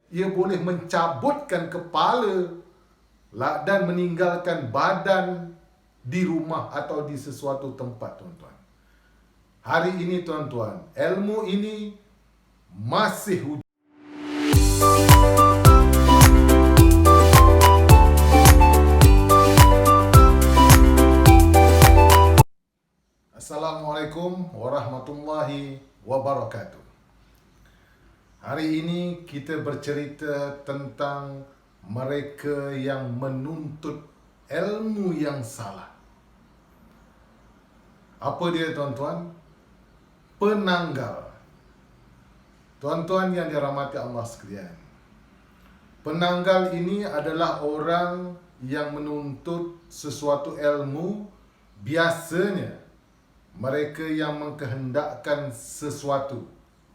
ia boleh mencabutkan kepala dan meninggalkan badan di rumah atau di sesuatu tempat, tuan-tuan. Hari ini, tuan-tuan, ilmu ini masih Assalamualaikum warahmatullahi wabarakatuh. Hari ini kita bercerita tentang mereka yang menuntut ilmu yang salah. Apa dia, tuan-tuan? Penanggal. Tuan-tuan yang dirahmati Allah sekalian, penanggal ini adalah orang yang menuntut sesuatu ilmu. Biasanya mereka yang mengkehendakkan sesuatu,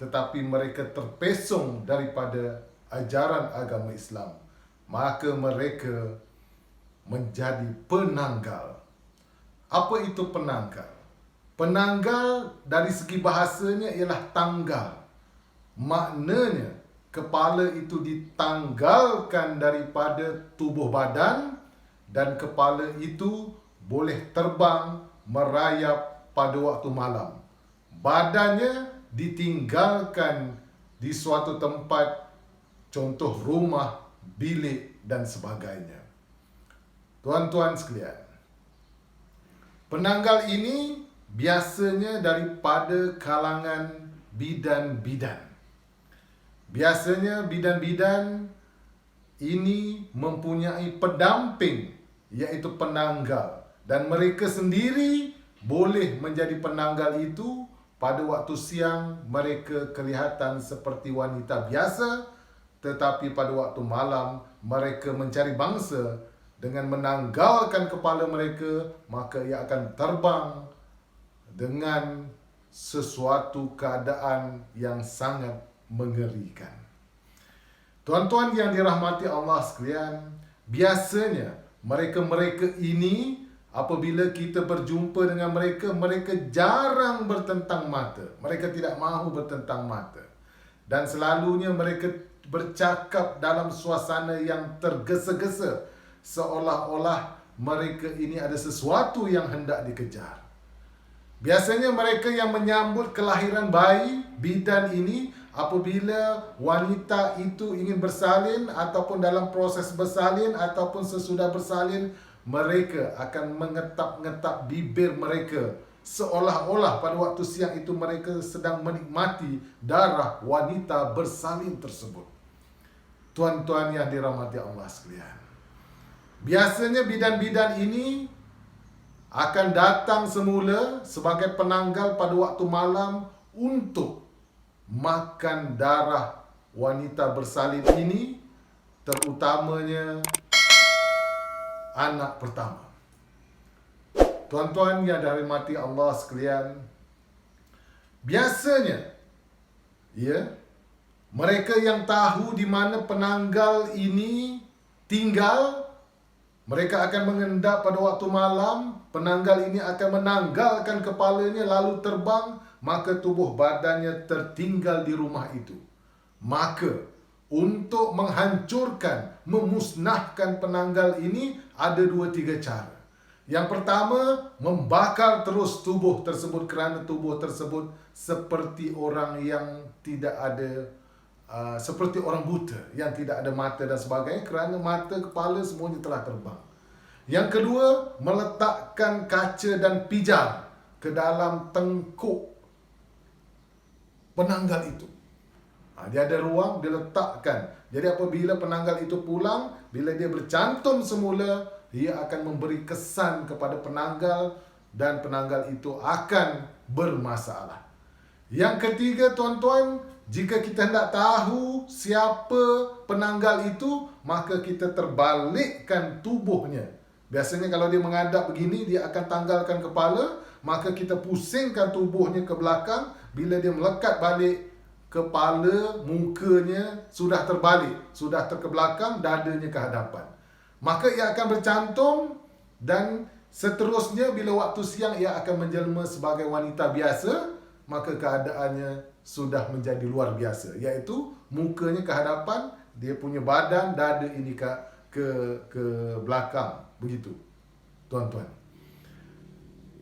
tetapi mereka terpesong daripada ajaran agama Islam, maka mereka menjadi penanggal. Apa itu penanggal? Penanggal dari segi bahasanya ialah tanggal. Maknanya kepala itu ditanggalkan daripada tubuh badan dan kepala itu boleh terbang merayap pada waktu malam. Badannya ditinggalkan di suatu tempat, contoh rumah, bilik dan sebagainya. Tuan-tuan sekalian, penanggal ini biasanya daripada kalangan bidan-bidan. Biasanya bidan-bidan ini mempunyai pendamping, iaitu penanggal, dan mereka sendiri boleh menjadi penanggal itu. Pada waktu siang mereka kelihatan seperti wanita biasa, tetapi pada waktu malam mereka mencari bangsa. Dengan menanggalkan kepala mereka, maka ia akan terbang dengan sesuatu keadaan yang sangat mengerikan. Tuan-tuan yang dirahmati Allah sekalian, biasanya mereka-mereka ini, apabila kita berjumpa dengan mereka, mereka jarang bertentang mata. Mereka tidak mahu bertentang mata. Dan selalunya mereka bercakap dalam suasana yang tergesa-gesa, seolah-olah mereka ini ada sesuatu yang hendak dikejar. Biasanya mereka yang menyambut kelahiran bayi, bidan ini, apabila wanita itu ingin bersalin ataupun dalam proses bersalin ataupun sesudah bersalin, mereka akan mengetap-ngetap bibir mereka, seolah-olah pada waktu siang itu mereka sedang menikmati darah wanita bersalin tersebut. Tuan-tuan yang dirahmati Allah sekalian, biasanya bidan-bidan ini akan datang semula sebagai penanggal pada waktu malam untuk makan darah wanita bersalin ini, terutamanya anak pertama. Tuan-tuan yang dirahmati Allah sekalian, biasanya mereka yang tahu di mana penanggal ini tinggal, mereka akan mengendap pada waktu malam. Penanggal ini akan menanggalkan kepalanya lalu terbang, maka tubuh badannya tertinggal di rumah itu. Maka untuk menghancurkan, memusnahkan penanggal ini ada 2-3 cara. Yang pertama, membakar terus tubuh tersebut, kerana tubuh tersebut seperti orang yang tidak ada, seperti orang buta yang tidak ada mata dan sebagainya, kerana mata, kepala semuanya telah terbang. Yang kedua, meletakkan kaca dan pijar ke dalam tengkuk penanggal itu. Dia ada ruang, dia letakkan. Jadi apabila penanggal itu pulang, bila dia bercantum semula, dia akan memberi kesan kepada penanggal dan penanggal itu akan bermasalah. Yang ketiga, tuan-tuan, jika kita hendak tahu siapa penanggal itu, maka kita terbalikkan tubuhnya. Biasanya kalau dia menghadap begini, dia akan tanggalkan kepala, maka kita pusingkan tubuhnya ke belakang. Bila dia melekat balik, kepala, mukanya sudah terbalik, sudah ke belakang, dadanya ke hadapan. Maka ia akan bercantum dan seterusnya bila waktu siang ia akan menjelma sebagai wanita biasa, maka keadaannya sudah menjadi luar biasa, iaitu mukanya ke hadapan dia punya badan, dada ini ke belakang, begitu, tuan-tuan.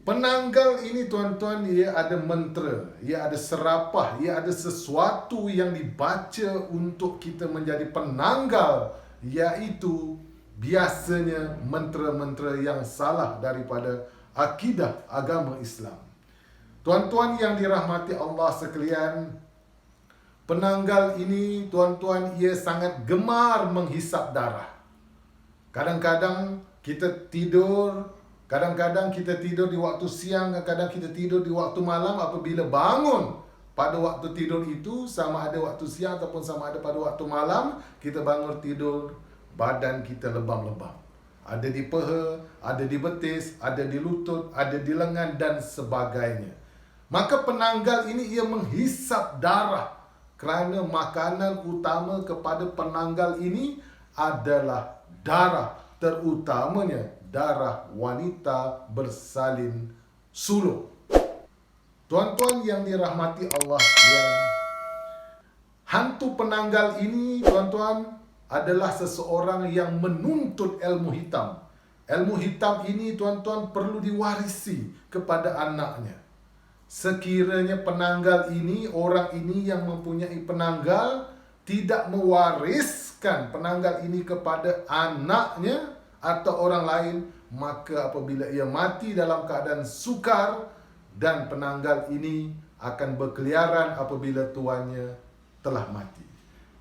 Penanggal ini, tuan-tuan, ia ada mentera, ia ada serapah, ia ada sesuatu yang dibaca untuk kita menjadi penanggal, iaitu biasanya mentera-mentera yang salah daripada akidah agama Islam. Tuan-tuan yang dirahmati Allah sekalian, penanggal ini, tuan-tuan, ia sangat gemar menghisap darah. Kadang-kadang kita tidur di waktu siang, kadang kita tidur di waktu malam. Apabila bangun pada waktu tidur itu, sama ada waktu siang ataupun sama ada pada waktu malam, kita bangun tidur, badan kita lebam-lebam. Ada di peha, ada di betis, ada di lutut, ada di lengan dan sebagainya. Maka penanggal ini ia menghisap darah, kerana makanan utama kepada penanggal ini adalah darah, terutamanya darah wanita bersalin suluk. Tuan-tuan yang dirahmati Allah sekalian, hantu penanggal ini, tuan-tuan, adalah seseorang yang menuntut ilmu hitam. Ilmu hitam ini, tuan-tuan, perlu diwarisi kepada anaknya. Sekiranya penanggal ini, orang ini yang mempunyai penanggal, tidak mewariskan penanggal ini kepada anaknya atau orang lain, maka apabila ia mati dalam keadaan sukar, dan penanggal ini akan berkeliaran apabila tuannya telah mati.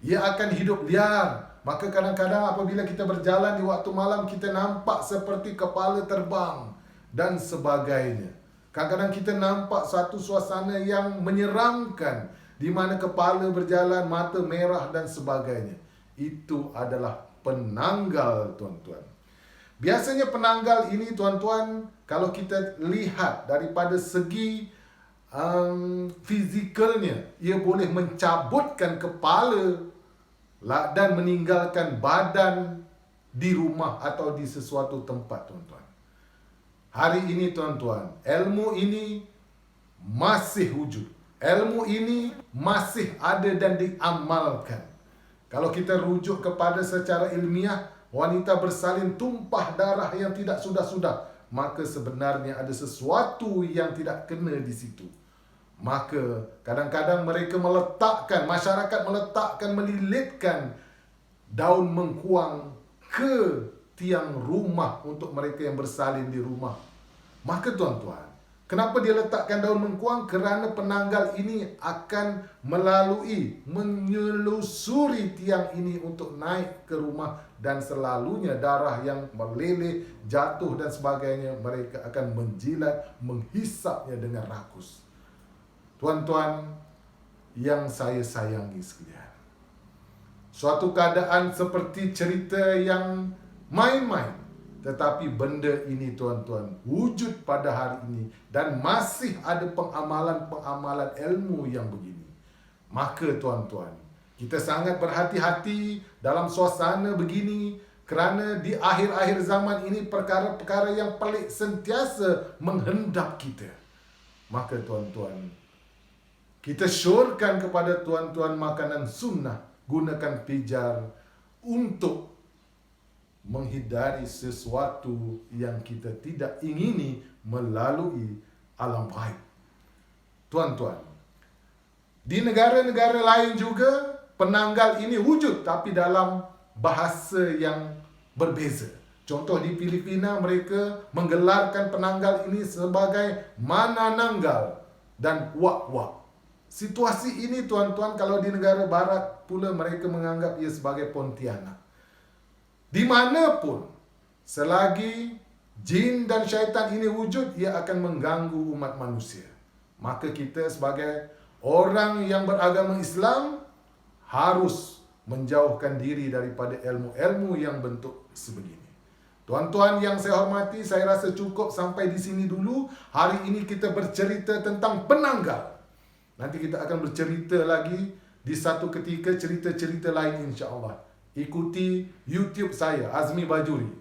Ia akan hidup liar. Maka kadang-kadang apabila kita berjalan di waktu malam, kita nampak seperti kepala terbang dan sebagainya. Kadang-kadang kita nampak satu suasana yang menyeramkan, di mana kepala berjalan, mata merah dan sebagainya. Itu adalah penanggal, tuan-tuan. Biasanya penanggal ini, tuan-tuan, kalau kita lihat daripada segi fizikalnya, ia boleh mencabutkan kepala dan meninggalkan badan di rumah atau di sesuatu tempat, tuan-tuan. Hari ini, tuan-tuan, ilmu ini masih wujud. Ilmu ini masih ada dan diamalkan. Kalau kita rujuk kepada secara ilmiah, wanita bersalin tumpah darah yang tidak sudah-sudah, maka sebenarnya ada sesuatu yang tidak kena di situ. Maka kadang-kadang mereka masyarakat meletakkan, melilitkan daun mengkuang ke tiang rumah untuk mereka yang bersalin di rumah. Maka tuan-tuan, kenapa dia letakkan daun mengkuang? Kerana penanggal ini akan menyelusuri tiang ini untuk naik ke rumah, dan selalunya darah yang meleleh, jatuh dan sebagainya, mereka akan menjilat, menghisapnya dengan rakus. Tuan-tuan yang saya sayangi sekalian, suatu keadaan seperti cerita yang main-main, tetapi benda ini, tuan-tuan, wujud pada hari ini dan masih ada pengamalan-pengamalan ilmu yang begini. Maka, tuan-tuan, kita sangat berhati-hati dalam suasana begini, kerana di akhir-akhir zaman ini perkara-perkara yang pelik sentiasa menghendap kita. Maka, tuan-tuan, kita syorkan kepada tuan-tuan makanan sunnah, gunakan pijar untuk menghindari sesuatu yang kita tidak ingini melalui alam gaib. Tuan-tuan, di negara-negara lain juga penanggal ini wujud, tapi dalam bahasa yang berbeza. Contoh di Filipina, mereka menggelarkan penanggal ini sebagai manananggal dan wak-wak. Situasi ini, tuan-tuan, kalau di negara barat pula mereka menganggap ia sebagai Pontianak. Dimanapun, selagi jin dan syaitan ini wujud, ia akan mengganggu umat manusia. Maka kita sebagai orang yang beragama Islam harus menjauhkan diri daripada ilmu-ilmu yang bentuk sebegini. Tuan-tuan yang saya hormati, saya rasa cukup sampai di sini dulu. Hari ini kita bercerita tentang penanggal. Nanti kita akan bercerita lagi di satu ketika, cerita-cerita lain insya-Allah. Ikuti YouTube saya, Azmi Bajuri.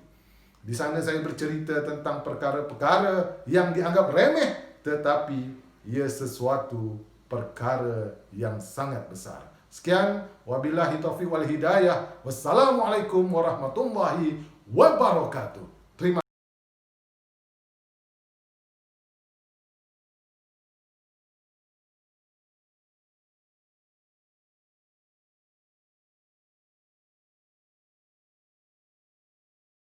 Di sana saya bercerita tentang perkara-perkara yang dianggap remeh, tetapi ia sesuatu perkara yang sangat besar. Sekian, wabillahi taufiq wal hidayah. Wassalamualaikum warahmatullahi wabarakatuh.